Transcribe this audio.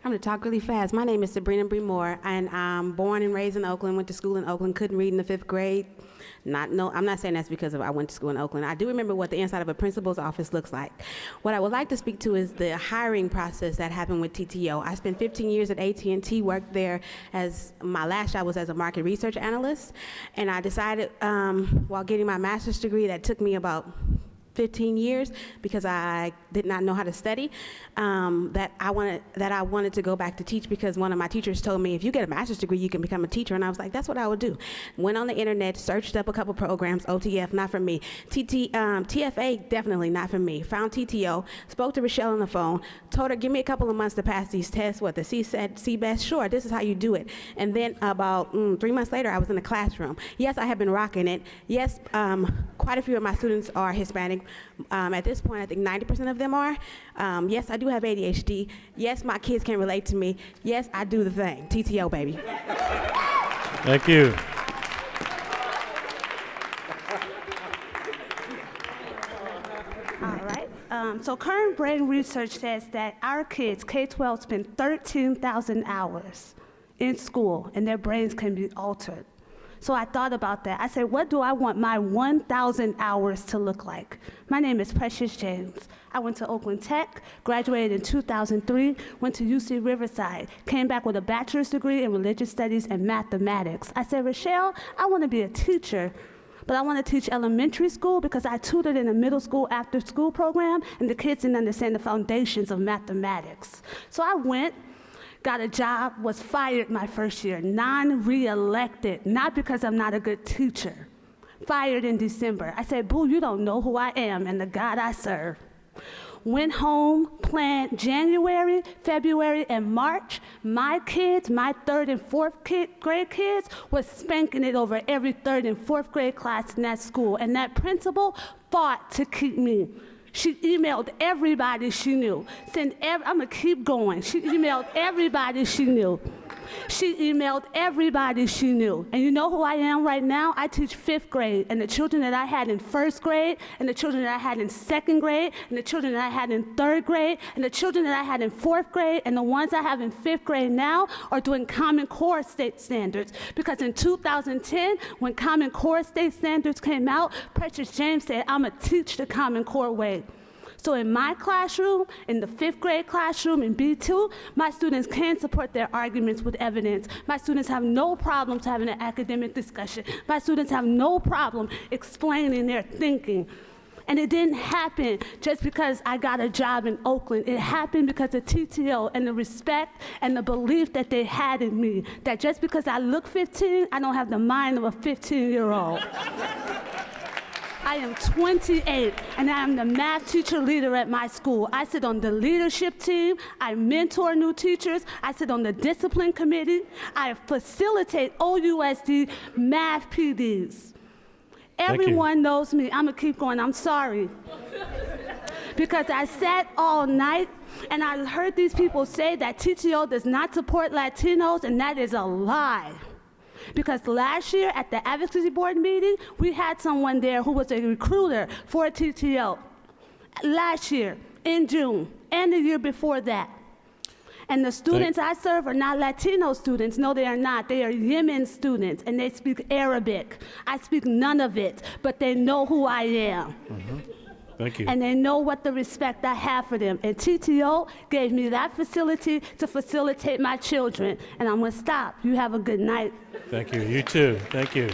I'm going to talk really fast. My name is Sabrina Bree Moore, and I'm born and raised in Oakland, went to school in Oakland, couldn't read in the 5th grade. I'm not saying that's because I went to school in Oakland. I do remember what the inside of a principal's office looks like. What I would like to speak to is the hiring process that happened with TTO. I spent 15 years at AT&T, worked there as, my last job was as a market research analyst, and I decided while getting my master's degree that took me about 15 years because I did not know how to study, that I wanted to go back to teach because one of my teachers told me, if you get a master's degree, you can become a teacher. And I was like, that's what I would do. Went on the internet, searched up a couple programs, OTF, not for me. TFA, definitely not for me. Found TTO, spoke to Rochelle on the phone, told her, give me a couple of months to pass these tests. What the C said, CBEST, sure, this is how you do it. And then about 3 months later, I was in the classroom. Yes, I have been rocking it. Yes, quite a few of my students are Hispanic. At this point, I think 90% of them are. Yes, I do have ADHD. Yes, my kids can relate to me. Yes, I do the thing. TTO, baby. Thank you. All right. So current brain research says that our kids, K-12, spend 13,000 hours in school, and their brains can be altered. So I thought about that. I said, what do I want my 1,000 hours to look like? My name is Precious James. I went to Oakland Tech, graduated in 2003, went to UC Riverside, came back with a bachelor's degree in religious studies and mathematics. I said, Rochelle, I want to be a teacher, but I want to teach elementary school because I tutored in a middle school after school program, and the kids didn't understand the foundations of mathematics. So I went, got a job, was fired my first year, non-reelected, not because I'm not a good teacher. Fired in December. I said, boo, you don't know who I am and the God I serve. Went home, planned January, February, and March. My kids, my 3rd and 4th grade kids, was spanking it over every 3rd and 4th grade class in that school, and that principal fought to keep me. She emailed everybody she knew. I'm gonna keep going. She emailed everybody she knew. She emailed everybody she knew. And you know who I am right now? I teach 5th grade, and the children that I had in 1st grade, and the children that I had in 2nd grade, and the children that I had in 3rd grade, and the children that I had in 4th grade, and the ones I have in 5th grade now are doing Common Core state standards. Because in 2010, when Common Core state standards came out, Precious James said, I'm gonna teach the Common Core way. So in my classroom, in the 5th grade classroom in B2, my students can support their arguments with evidence. My students have no problems having an academic discussion. My students have no problem explaining their thinking. And it didn't happen just because I got a job in Oakland. It happened because of TTO and the respect and the belief that they had in me, that just because I look 15, I don't have the mind of a 15-year-old. I am 28, and I am the math teacher leader at my school. I sit on the leadership team. I mentor new teachers. I sit on the discipline committee. I facilitate OUSD math PDs. Everyone knows me. I'm gonna keep going. I'm sorry. Because I sat all night, and I heard these people say that TTO does not support Latinos, and that is a lie. Because last year at the advocacy board meeting, we had someone there who was a recruiter for TTO. Last year, in June, and the year before that. And the students I serve are not Latino students. No, they are not. They are Yemen students, and they speak Arabic. I speak none of it, but they know who I am. Mm-hmm. Thank you. And they know what the respect I have for them. And TTO gave me that facility to facilitate my children. And I'm gonna stop. You have a good night. Thank you. You too. Thank you.